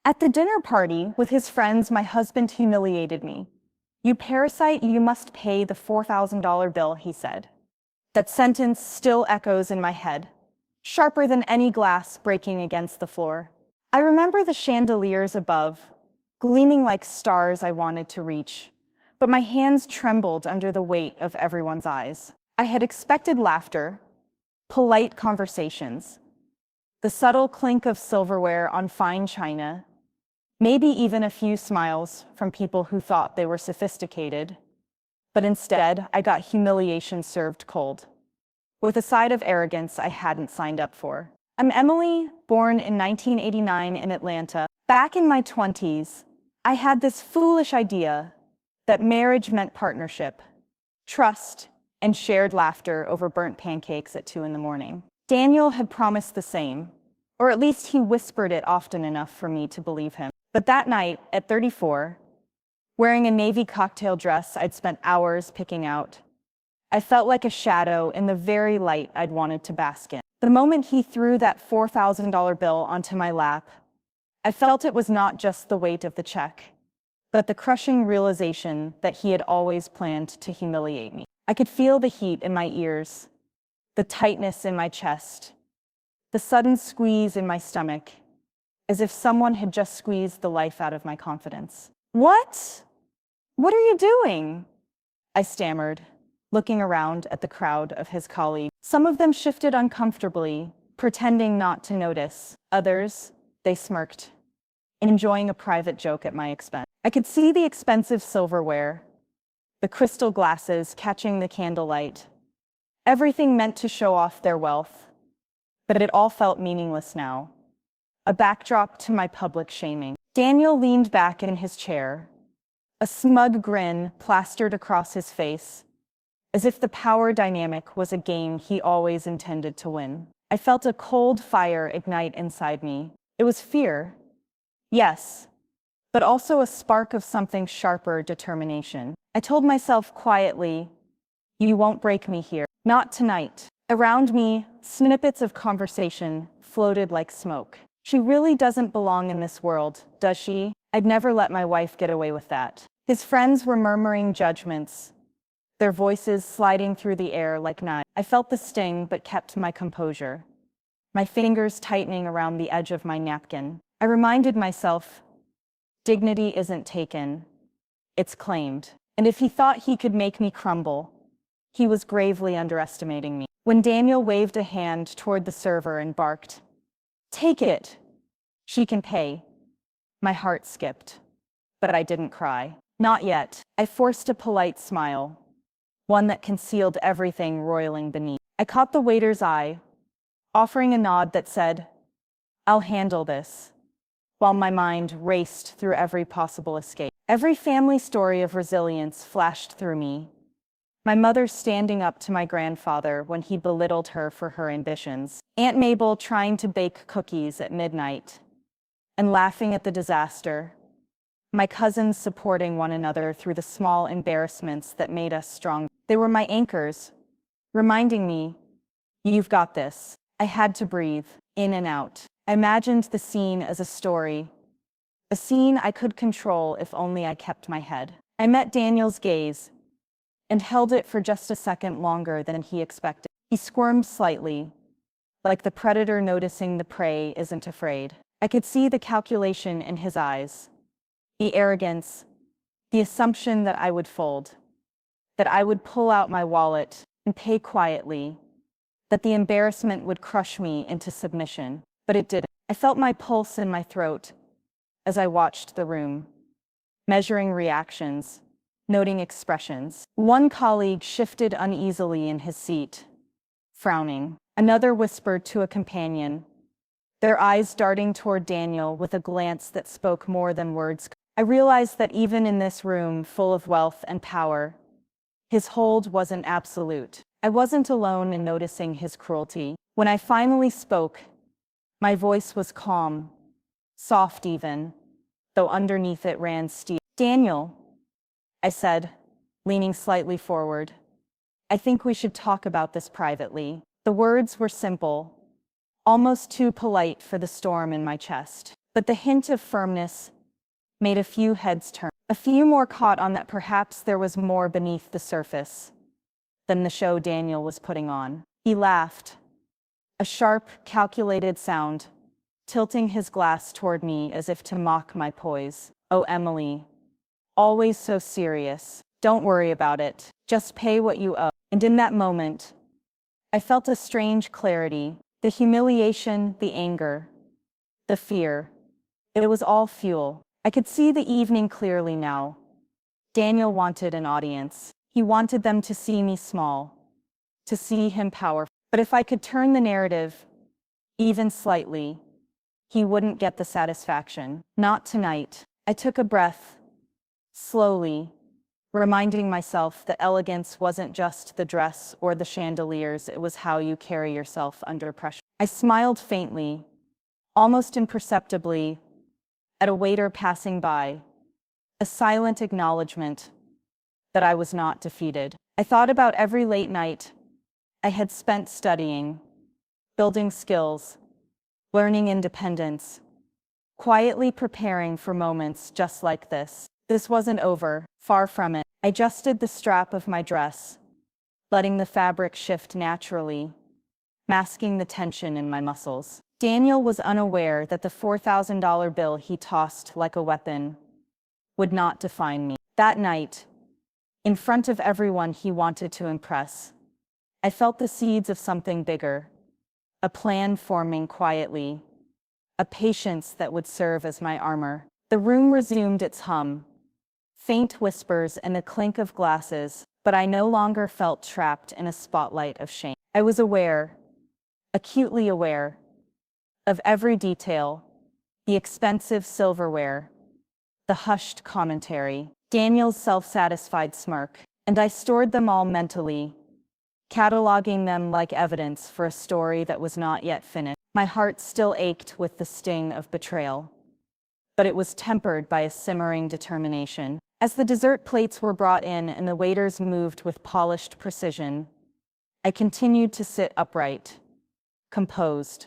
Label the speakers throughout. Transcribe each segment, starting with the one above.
Speaker 1: At the dinner party with his friends, my husband humiliated me. "You parasite, you must pay the $4,000 bill," he said. That sentence still echoes in my head, sharper than any glass breaking against the floor. I remember the chandeliers above, gleaming like stars I wanted to reach, but my hands trembled under the weight of everyone's eyes. I had expected laughter, polite conversations, the subtle clink of silverware on fine china, maybe even a few smiles from people who thought they were sophisticated. But instead, I got humiliation served cold, with a side of arrogance I hadn't signed up for. I'm Emily, born in 1989 in Atlanta. Back in my 20s, I had this foolish idea that marriage meant partnership, trust, and shared laughter over burnt pancakes at 2 in the morning. Daniel had promised the same, or at least he whispered it often enough for me to believe him. But that night, at 34, wearing a navy cocktail dress I'd spent hours picking out, I felt like a shadow in the very light I'd wanted to bask in. The moment he threw that $4,000 bill onto my lap, I felt it was not just the weight of the check, but the crushing realization that he had always planned to humiliate me. I could feel the heat in my ears, the tightness in my chest, the sudden squeeze in my stomach, as if someone had just squeezed the life out of my confidence. "What? What are you doing?" I stammered, looking around at the crowd of his colleagues. Some of them shifted uncomfortably, pretending not to notice. Others, they smirked, enjoying a private joke at my expense. I could see the expensive silverware, the crystal glasses catching the candlelight, everything meant to show off their wealth. But it all felt meaningless now, a backdrop to my public shaming. Daniel leaned back in his chair, a smug grin plastered across his face, as if the power dynamic was a game he always intended to win. I felt a cold fire ignite inside me. It was fear, yes, but also a spark of something sharper: determination. I told myself quietly, "You won't break me here. Not tonight." Around me, snippets of conversation floated like smoke. "She really doesn't belong in this world, does she? I'd never let my wife get away with that." His friends were murmuring judgments, their voices sliding through the air like knives. I felt the sting but kept my composure, my fingers tightening around the edge of my napkin. I reminded myself, dignity isn't taken, it's claimed. And if he thought he could make me crumble, he was gravely underestimating me. When Daniel waved a hand toward the server and barked, "Take it. She can pay," my heart skipped, but I didn't cry. Not yet. I forced a polite smile, one that concealed everything roiling beneath. I caught the waiter's eye, offering a nod that said, "I'll handle this," while my mind raced through every possible escape. Every family story of resilience flashed through me. My mother standing up to my grandfather when he belittled her for her ambitions. Aunt Mabel trying to bake cookies at midnight and laughing at the disaster. My cousins supporting one another through the small embarrassments that made us strong. They were my anchors, reminding me, "You've got this." I had to breathe, in and out. I imagined the scene as a story, a scene I could control if only I kept my head. I met Daniel's gaze, and held it for just a second longer than he expected. He squirmed slightly, like the predator noticing the prey isn't afraid. I could see the calculation in his eyes, the arrogance, the assumption that I would fold, that I would pull out my wallet and pay quietly, that the embarrassment would crush me into submission. But it didn't. I felt my pulse in my throat as I watched the room, measuring reactions, noting expressions. One colleague shifted uneasily in his seat, frowning. Another whispered to a companion, their eyes darting toward Daniel with a glance that spoke more than words. I realized that even in this room full of wealth and power, his hold wasn't absolute. I wasn't alone in noticing his cruelty. When I finally spoke, my voice was calm, soft even, though underneath it ran steel. "Daniel," I said, leaning slightly forward, "I think we should talk about this privately." The words were simple, almost too polite for the storm in my chest. But the hint of firmness made a few heads turn. A few more caught on that perhaps there was more beneath the surface than the show Daniel was putting on. He laughed, a sharp, calculated sound, tilting his glass toward me as if to mock my poise. "Oh, Emily, always so serious. Don't worry about it. Just pay what you owe." And in that moment, I felt a strange clarity. The humiliation, the anger, the fear. It was all fuel. I could see the evening clearly now. Daniel wanted an audience. He wanted them to see me small, to see him powerful. But if I could turn the narrative, even slightly, he wouldn't get the satisfaction. Not tonight. I took a breath, slowly, reminding myself that elegance wasn't just the dress or the chandeliers, it was how you carry yourself under pressure. I smiled faintly, almost imperceptibly, at a waiter passing by, a silent acknowledgement that I was not defeated. I thought about every late night I had spent studying, building skills, learning independence, quietly preparing for moments just like this. This wasn't over, far from it. I adjusted the strap of my dress, letting the fabric shift naturally, masking the tension in my muscles. Daniel was unaware that the $4,000 bill he tossed like a weapon would not define me. That night, in front of everyone he wanted to impress, I felt the seeds of something bigger, a plan forming quietly, a patience that would serve as my armor. The room resumed its hum, faint whispers and the clink of glasses, but I no longer felt trapped in a spotlight of shame. I was aware, acutely aware, of every detail, the expensive silverware, the hushed commentary, Daniel's self-satisfied smirk, and I stored them all mentally, cataloging them like evidence for a story that was not yet finished. My heart still ached with the sting of betrayal, but it was tempered by a simmering determination. As the dessert plates were brought in and the waiters moved with polished precision, I continued to sit upright, composed,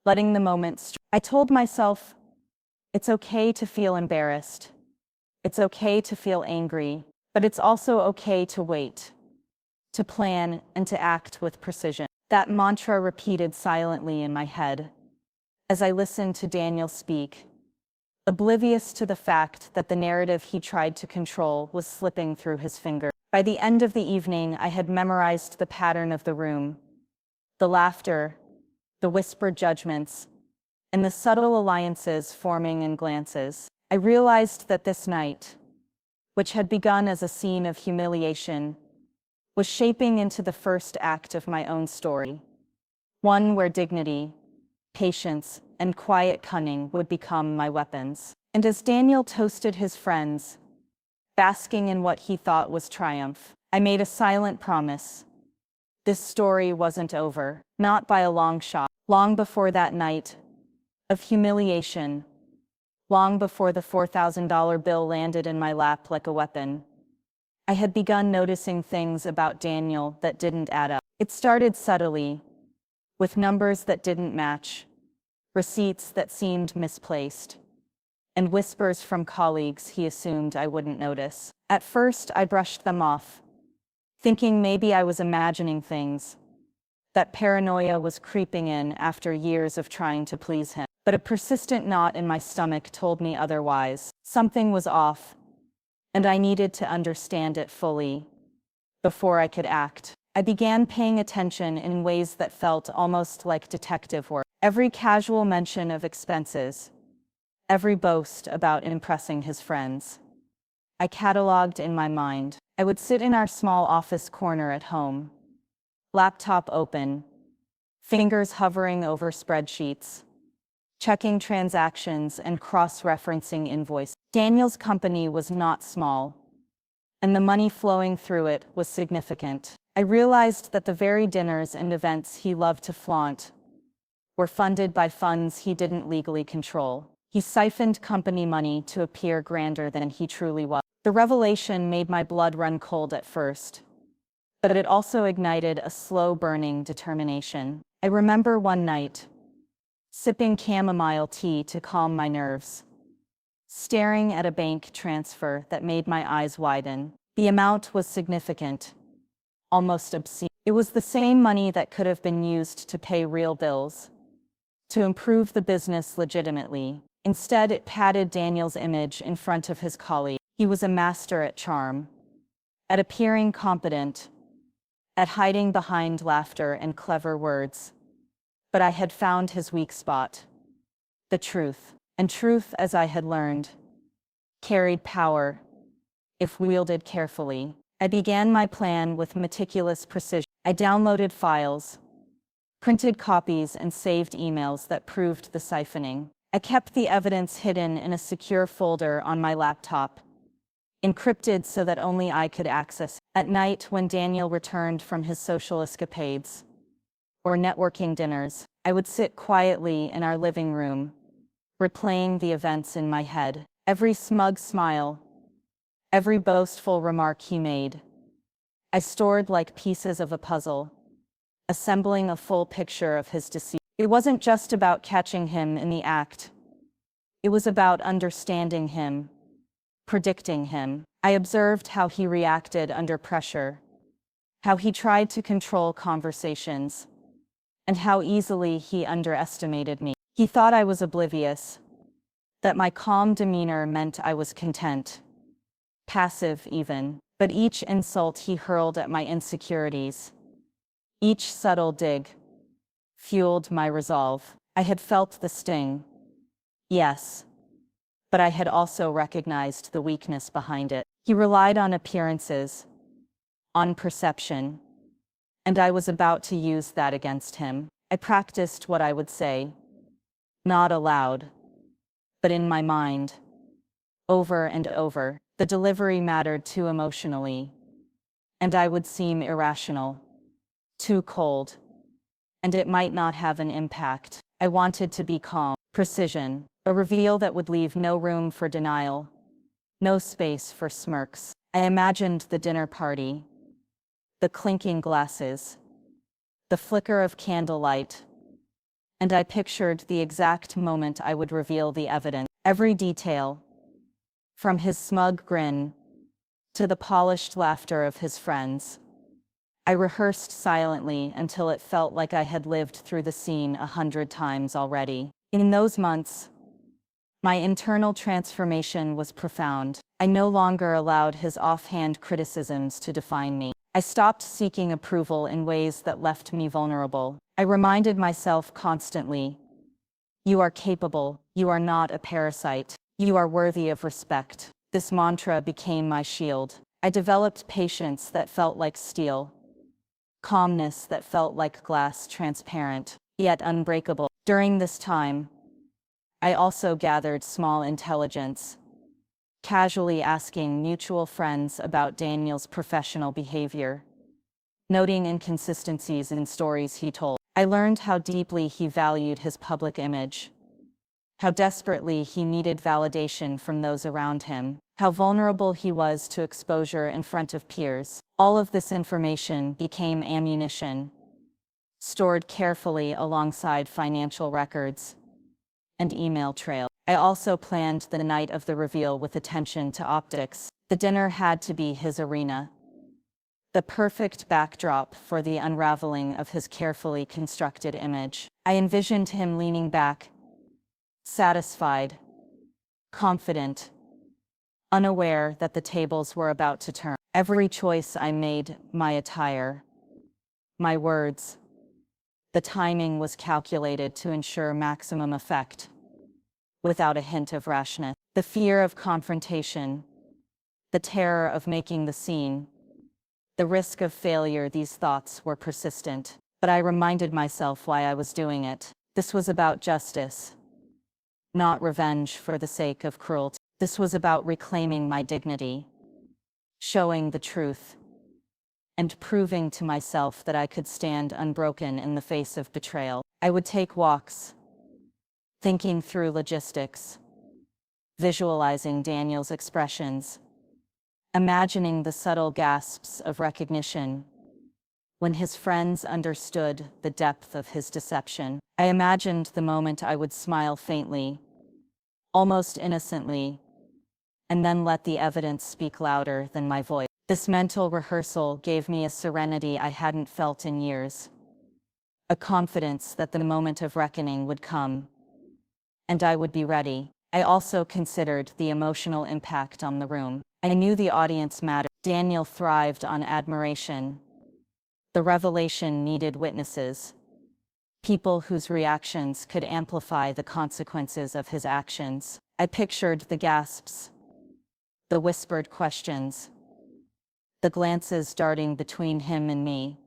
Speaker 1: letting the moment I told myself, it's okay to feel embarrassed. It's okay to feel angry, but it's also okay to wait, to plan, and to act with precision. That mantra repeated silently in my head as I listened to Daniel speak, oblivious to the fact that the narrative he tried to control was slipping through his fingers. By the end of the evening, I had memorized the pattern of the room, the laughter, the whispered judgments, and the subtle alliances forming in glances. I realized that this night, which had begun as a scene of humiliation, was shaping into the first act of my own story, one where dignity, patience, and quiet cunning would become my weapons. And as Daniel toasted his friends, basking in what he thought was triumph, I made a silent promise. This story wasn't over, not by a long shot. Long before that night of humiliation, long before the $4,000 bill landed in my lap like a weapon, I had begun noticing things about Daniel that didn't add up. It started subtly, with numbers that didn't match, receipts that seemed misplaced, and whispers from colleagues he assumed I wouldn't notice. At first, I brushed them off, thinking maybe I was imagining things, that paranoia was creeping in after years of trying to please him. But a persistent knot in my stomach told me otherwise. Something was off, and I needed to understand it fully before I could act. I began paying attention in ways that felt almost like detective work. Every casual mention of expenses, every boast about impressing his friends, I cataloged in my mind. I would sit in our small office corner at home, laptop open, fingers hovering over spreadsheets, checking transactions and cross-referencing invoices. Daniel's company was not small, and the money flowing through it was significant. I realized that the very dinners and events he loved to flaunt were funded by funds he didn't legally control. He siphoned company money to appear grander than he truly was. The revelation made my blood run cold at first, but it also ignited a slow-burning determination. I remember one night, sipping chamomile tea to calm my nerves, staring at a bank transfer that made my eyes widen. The amount was significant, almost obscene. It was the same money that could have been used to pay real bills, to improve the business legitimately. Instead, it padded Daniel's image in front of his colleague. He was a master at charm, at appearing competent, at hiding behind laughter and clever words. But I had found his weak spot. The truth. And truth, as I had learned, carried power, if wielded carefully. I began my plan with meticulous precision. I downloaded files, printed copies, and saved emails that proved the siphoning. I kept the evidence hidden in a secure folder on my laptop, encrypted so that only I could access it. At night, when Daniel returned from his social escapades or networking dinners, I would sit quietly in our living room, replaying the events in my head. Every smug smile, every boastful remark he made, I stored like pieces of a puzzle, assembling a full picture of his deceit. It wasn't just about catching him in the act. It was about understanding him, predicting him. I observed how he reacted under pressure, how he tried to control conversations, and how easily he underestimated me. He thought I was oblivious, that my calm demeanor meant I was content, passive even. But each insult he hurled at my insecurities, each subtle dig, fueled my resolve. I had felt the sting, yes, but I had also recognized the weakness behind it. He relied on appearances, on perception, and I was about to use that against him. I practiced what I would say, not aloud, but in my mind, over and over. The delivery mattered too emotionally, and I would seem irrational, too cold, and it might not have an impact. I wanted to be calm, precision, a reveal that would leave no room for denial, no space for smirks. I imagined the dinner party, the clinking glasses, the flicker of candlelight, and I pictured the exact moment I would reveal the evidence. Every detail, from his smug grin to the polished laughter of his friends, I rehearsed silently until it felt like I had lived through the scene 100 times already. In those months, my internal transformation was profound. I no longer allowed his offhand criticisms to define me. I stopped seeking approval in ways that left me vulnerable. I reminded myself constantly, "You are capable, you are not a parasite. You are worthy of respect." This mantra became my shield. I developed patience that felt like steel, calmness that felt like glass, transparent, yet unbreakable. During this time, I also gathered small intelligence, casually asking mutual friends about Daniel's professional behavior, noting inconsistencies in stories he told. I learned how deeply he valued his public image, how desperately he needed validation from those around him, how vulnerable he was to exposure in front of peers. All of this information became ammunition, stored carefully alongside financial records and email trail. I also planned the night of the reveal with attention to optics. The dinner had to be his arena, the perfect backdrop for the unraveling of his carefully constructed image. I envisioned him leaning back, satisfied, confident, unaware that the tables were about to turn. Every choice I made, my attire, my words, the timing was calculated to ensure maximum effect, without a hint of rashness. The fear of confrontation, the terror of making the scene, the risk of failure, these thoughts were persistent. But I reminded myself why I was doing it. This was about justice, not revenge for the sake of cruelty. This was about reclaiming my dignity, showing the truth, and proving to myself that I could stand unbroken in the face of betrayal. I would take walks, thinking through logistics, visualizing Daniel's expressions, imagining the subtle gasps of recognition, When his friends understood the depth of his deception, I imagined the moment I would smile faintly, almost innocently, and then let the evidence speak louder than my voice. This mental rehearsal gave me a serenity I hadn't felt in years, a confidence that the moment of reckoning would come, and I would be ready. I also considered the emotional impact on the room. I knew the audience mattered. Daniel thrived on admiration. The revelation needed witnesses, people whose reactions could amplify the consequences of his actions. I pictured the gasps, the whispered questions, the glances darting between him and me,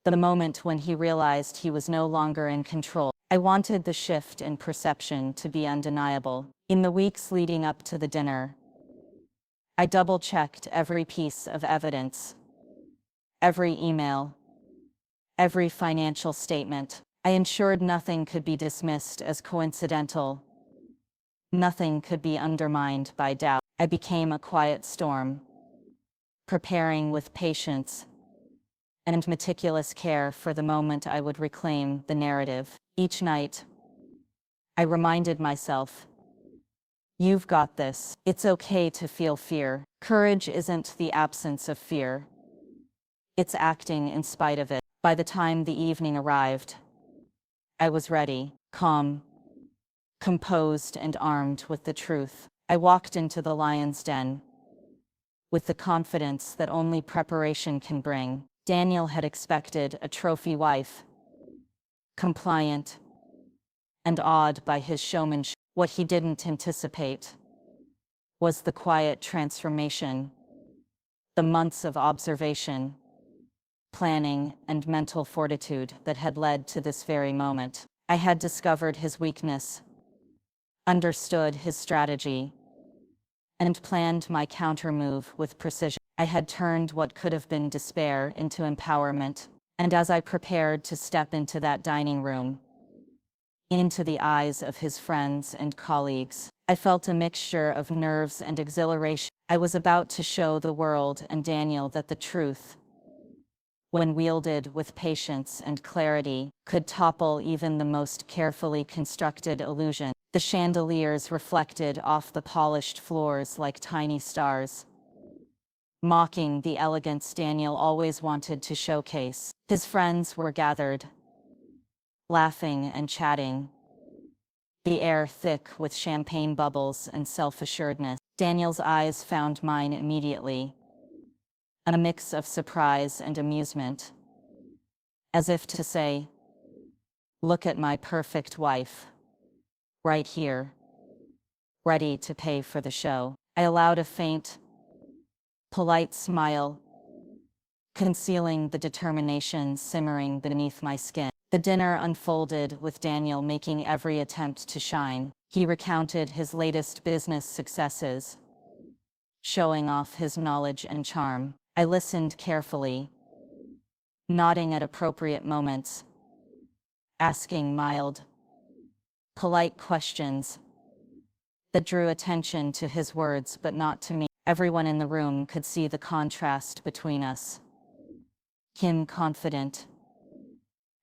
Speaker 1: the moment when he realized he was no longer in control. I wanted the shift in perception to be undeniable. In the weeks leading up to the dinner, I double-checked every piece of evidence, every email, every financial statement. I ensured nothing could be dismissed as coincidental. Nothing could be undermined by doubt. I became a quiet storm, preparing with patience and meticulous care for the moment I would reclaim the narrative. Each night, I reminded myself, "You've got this. It's okay to feel fear. Courage isn't the absence of fear. It's acting in spite of it." By the time the evening arrived, I was ready, calm, composed, and armed with the truth. I walked into the lion's den with the confidence that only preparation can bring. Daniel had expected a trophy wife, compliant and awed by his showmanship. What he didn't anticipate was the quiet transformation, the months of observation, planning, and mental fortitude that had led to this very moment. I had discovered his weakness, understood his strategy, and planned my countermove with precision. I had turned what could have been despair into empowerment, and as I prepared to step into that dining room, into the eyes of his friends and colleagues, I felt a mixture of nerves and exhilaration. I was about to show the world and Daniel that the truth, when wielded with patience and clarity, could topple even the most carefully constructed illusion. The chandeliers reflected off the polished floors like tiny stars, mocking the elegance Daniel always wanted to showcase. His friends were gathered, laughing and chatting, the air thick with champagne bubbles and self-assuredness. Daniel's eyes found mine immediately, a mix of surprise and amusement, as if to say, "Look at my perfect wife, right here, ready to pay for the show." I allowed a faint, polite smile, concealing the determination simmering beneath my skin. The dinner unfolded with Daniel making every attempt to shine. He recounted his latest business successes, showing off his knowledge and charm. I listened carefully, nodding at appropriate moments, asking mild, polite questions that drew attention to his words but not to me. Everyone in the room could see the contrast between us. Him confident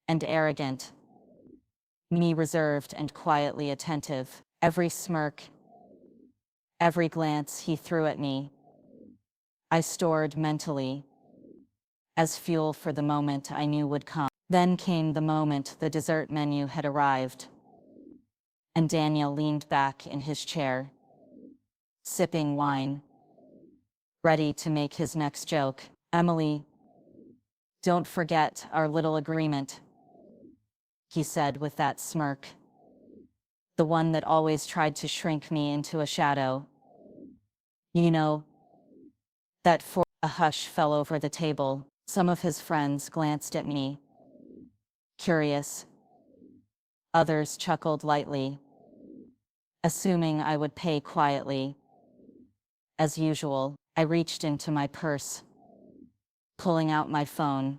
Speaker 1: and arrogant, me reserved and quietly attentive. Every smirk, every glance he threw at me, I stored mentally as fuel for the moment I knew would come. Then came the moment the dessert menu had arrived, and Daniel leaned back in his chair, sipping wine, ready to make his next joke. "Emily, don't forget our little agreement," he said with that smirk, the one that always tried to shrink me into a shadow. "You know, that for—" A hush fell over the table. Some of his friends glanced at me, curious. Others chuckled lightly, assuming I would pay quietly. As usual, I reached into my purse, pulling out my phone,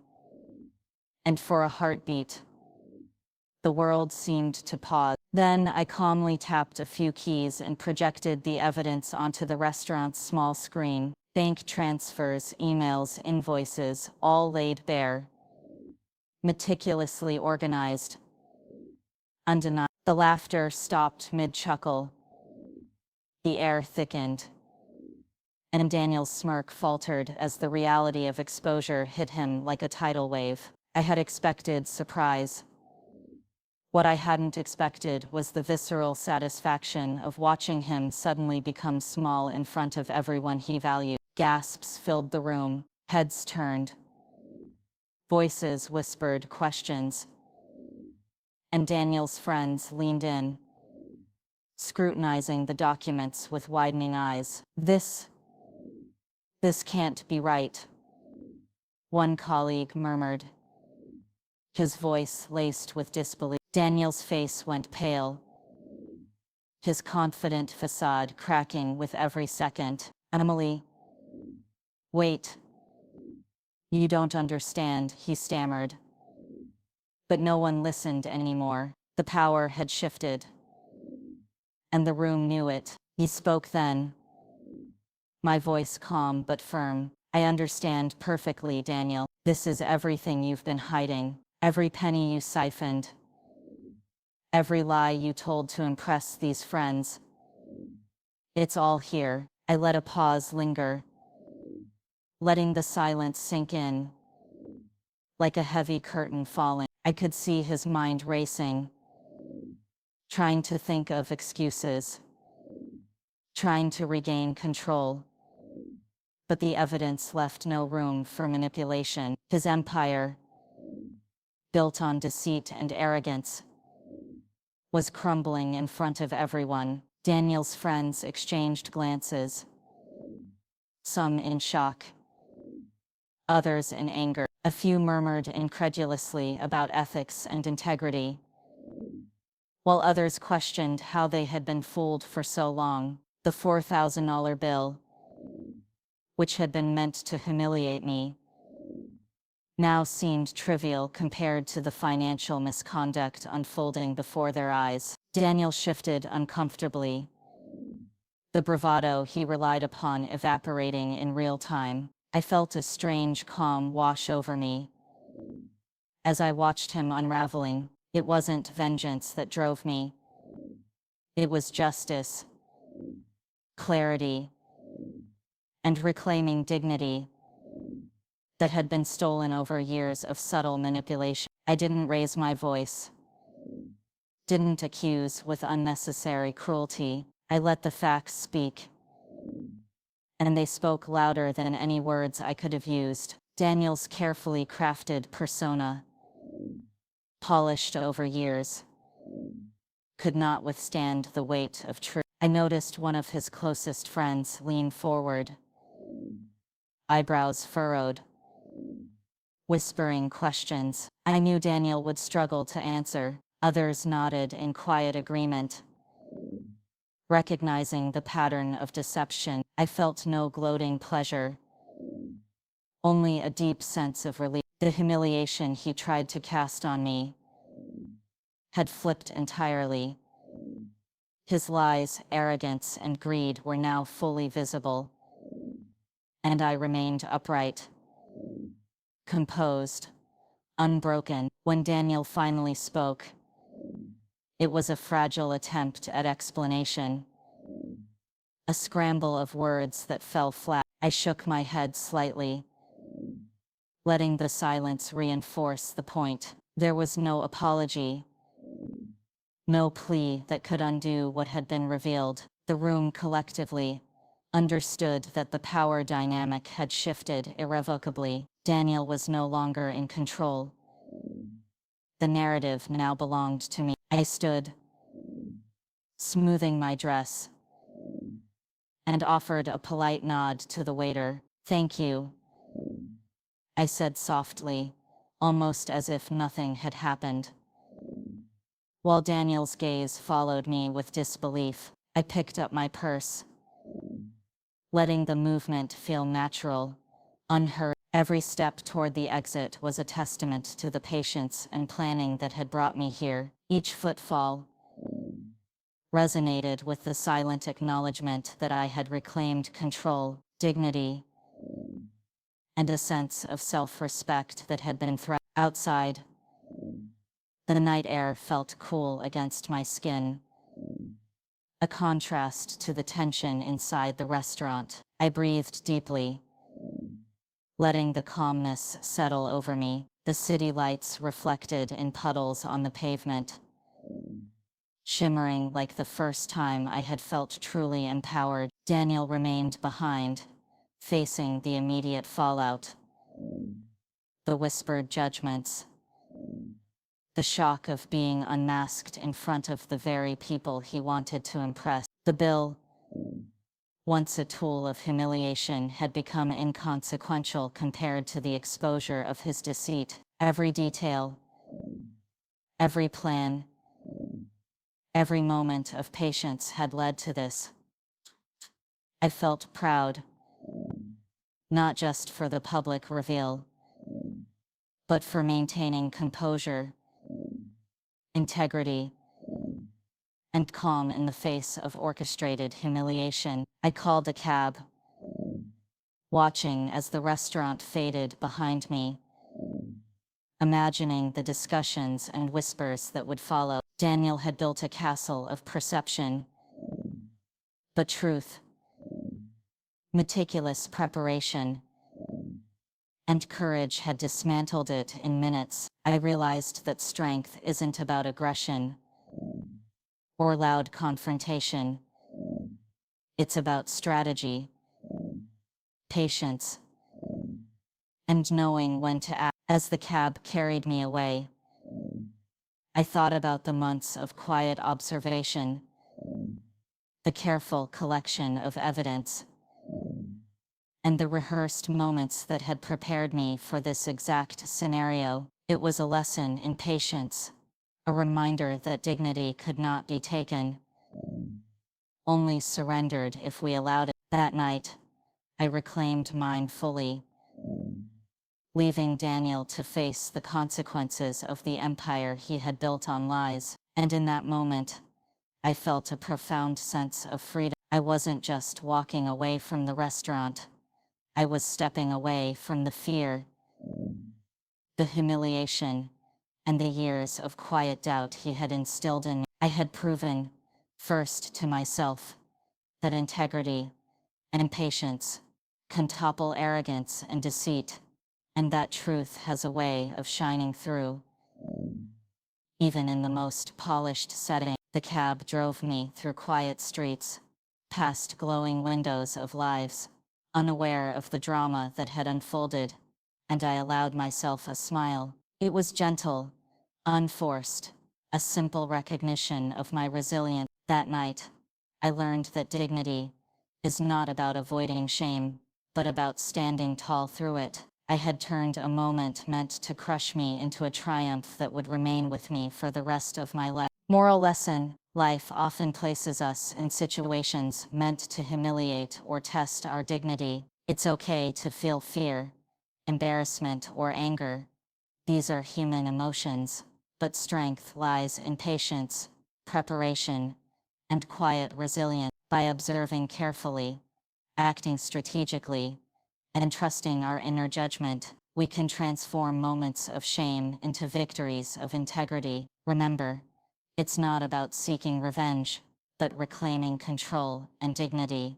Speaker 1: and for a heartbeat, the world seemed to pause. Then I calmly tapped a few keys and projected the evidence onto the restaurant's small screen. Bank transfers, emails, invoices, all laid bare,
Speaker 2: meticulously organized, undeniable. The laughter stopped mid-chuckle. The air thickened, and Daniel's smirk faltered as the reality of exposure hit him like a tidal wave. I had expected surprise. What I hadn't expected was the visceral satisfaction of watching him suddenly become small in front of everyone he valued. Gasps filled the room, heads turned, voices whispered questions, and Daniel's friends leaned in, scrutinizing the documents with widening eyes. This can't be right, one colleague murmured, his voice laced with disbelief. Daniel's face went pale, his confident facade cracking with every second. Emily, wait. You don't understand, he stammered. But no one listened anymore. The power had shifted, and the room knew it. He spoke then, my voice calm but firm. I understand perfectly, Daniel. This is everything you've been hiding. Every penny you siphoned. Every lie you told to impress these friends. It's all here. I let a pause linger, letting the silence sink in, like a heavy curtain falling. I could see his mind racing, trying to think of excuses, trying to regain control. But the evidence left no room for manipulation. His empire, built on deceit and arrogance, was crumbling in front of everyone. Daniel's friends exchanged glances, some in shock, others in anger. A few murmured incredulously about ethics and integrity, while others questioned how they had been fooled for so long. The $4,000 bill, which had been meant to humiliate me, now seemed trivial compared to the financial misconduct unfolding before their eyes. Daniel shifted uncomfortably, the bravado he relied upon evaporating in real time. I felt a strange calm wash over me as I watched him unraveling. It wasn't vengeance that drove me. It was justice, clarity, and reclaiming dignity that had been stolen over years of subtle manipulation. I didn't raise my voice, didn't accuse with unnecessary cruelty. I let the facts speak, and they spoke louder than any words I could have used. Daniel's carefully crafted persona, polished over years, could not withstand the weight of truth. I noticed one of his closest friends lean forward, eyebrows furrowed, whispering questions. I knew Daniel would struggle to answer. Others nodded in quiet agreement, recognizing the pattern of deception. I felt no gloating pleasure, only a deep sense of relief. The humiliation he tried to cast on me had flipped entirely. His lies, arrogance, and greed were now fully visible, and I remained upright, composed, unbroken. When Daniel finally spoke, it was a fragile attempt at explanation, a scramble of words that fell flat. I shook my head slightly, letting the silence reinforce the point. There was no apology, no plea that could undo what had been revealed. The room collectively understood that the power dynamic had shifted irrevocably. Daniel was no longer in control. The narrative now belonged to me. I stood, smoothing my dress, and offered a polite nod to the waiter. "Thank you," I said softly, almost as if nothing had happened. While Daniel's gaze followed me with disbelief, I picked up my purse, letting the movement feel natural, unhurried. Every step toward the exit was a testament to the patience and planning that had brought me here. Each footfall resonated with the silent acknowledgement that I had reclaimed control, dignity, and a sense of self-respect that had been threatened. Outside, The night air felt cool against my skin, a contrast to the tension inside the restaurant. I breathed deeply, letting the calmness settle over me. The city lights reflected in puddles on the pavement, shimmering like the first time I had felt truly empowered. Daniel remained behind, facing the immediate fallout. The whispered judgments, the shock of being unmasked in front of the very people he wanted to impress. The bill, once a tool of humiliation, had become inconsequential compared to the exposure of his deceit. Every detail, every plan, every moment of patience had led to this. I felt proud, not just for the public reveal, but for maintaining composure, integrity, and calm in the face of orchestrated humiliation. I called a cab, watching as the restaurant faded behind me, imagining the discussions and whispers that would follow. Daniel had built a castle of perception, but truth, meticulous preparation, and courage had dismantled it in minutes. I realized that strength isn't about aggression or loud confrontation. It's about strategy, patience, and knowing when to act. As the cab carried me away, I thought about the months of quiet observation, the careful collection of evidence, and the rehearsed moments that had prepared me for this exact scenario. It was a lesson in patience, a reminder that dignity could not be taken, only surrendered if we allowed it. That night, I reclaimed mine fully, leaving Daniel to face the consequences of the empire he had built on lies. And in that moment, I felt a profound sense of freedom. I wasn't just walking away from the restaurant. I was stepping away from the fear, the humiliation, and the years of quiet doubt he had instilled in me. I had proven, first to myself, that integrity and patience can topple arrogance and deceit, and that truth has a way of shining through, even in the most polished setting. The cab drove me through quiet streets, past glowing windows of lives, unaware of the drama that had unfolded, and I allowed myself a smile. It was gentle, unforced, a simple recognition of my resilience. That night, I learned that dignity is not about avoiding shame, but about standing tall through it. I had turned a moment meant to crush me into a triumph that would remain with me for the rest of my life. Moral lesson: life often places us in situations meant to humiliate or test our dignity. It's okay to feel fear, embarrassment, or anger. These are human emotions, but strength lies in patience, preparation, and quiet resilience. By observing carefully, acting strategically, and trusting our inner judgment, we can transform moments of shame into victories of integrity. Remember, it's not about seeking revenge, but reclaiming control and dignity.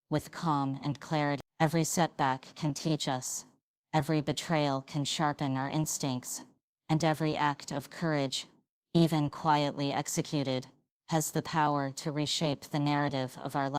Speaker 2: With calm and clarity, every setback can teach us, every betrayal can sharpen our instincts, and every act of courage, even quietly executed, has the power to reshape the narrative of our life.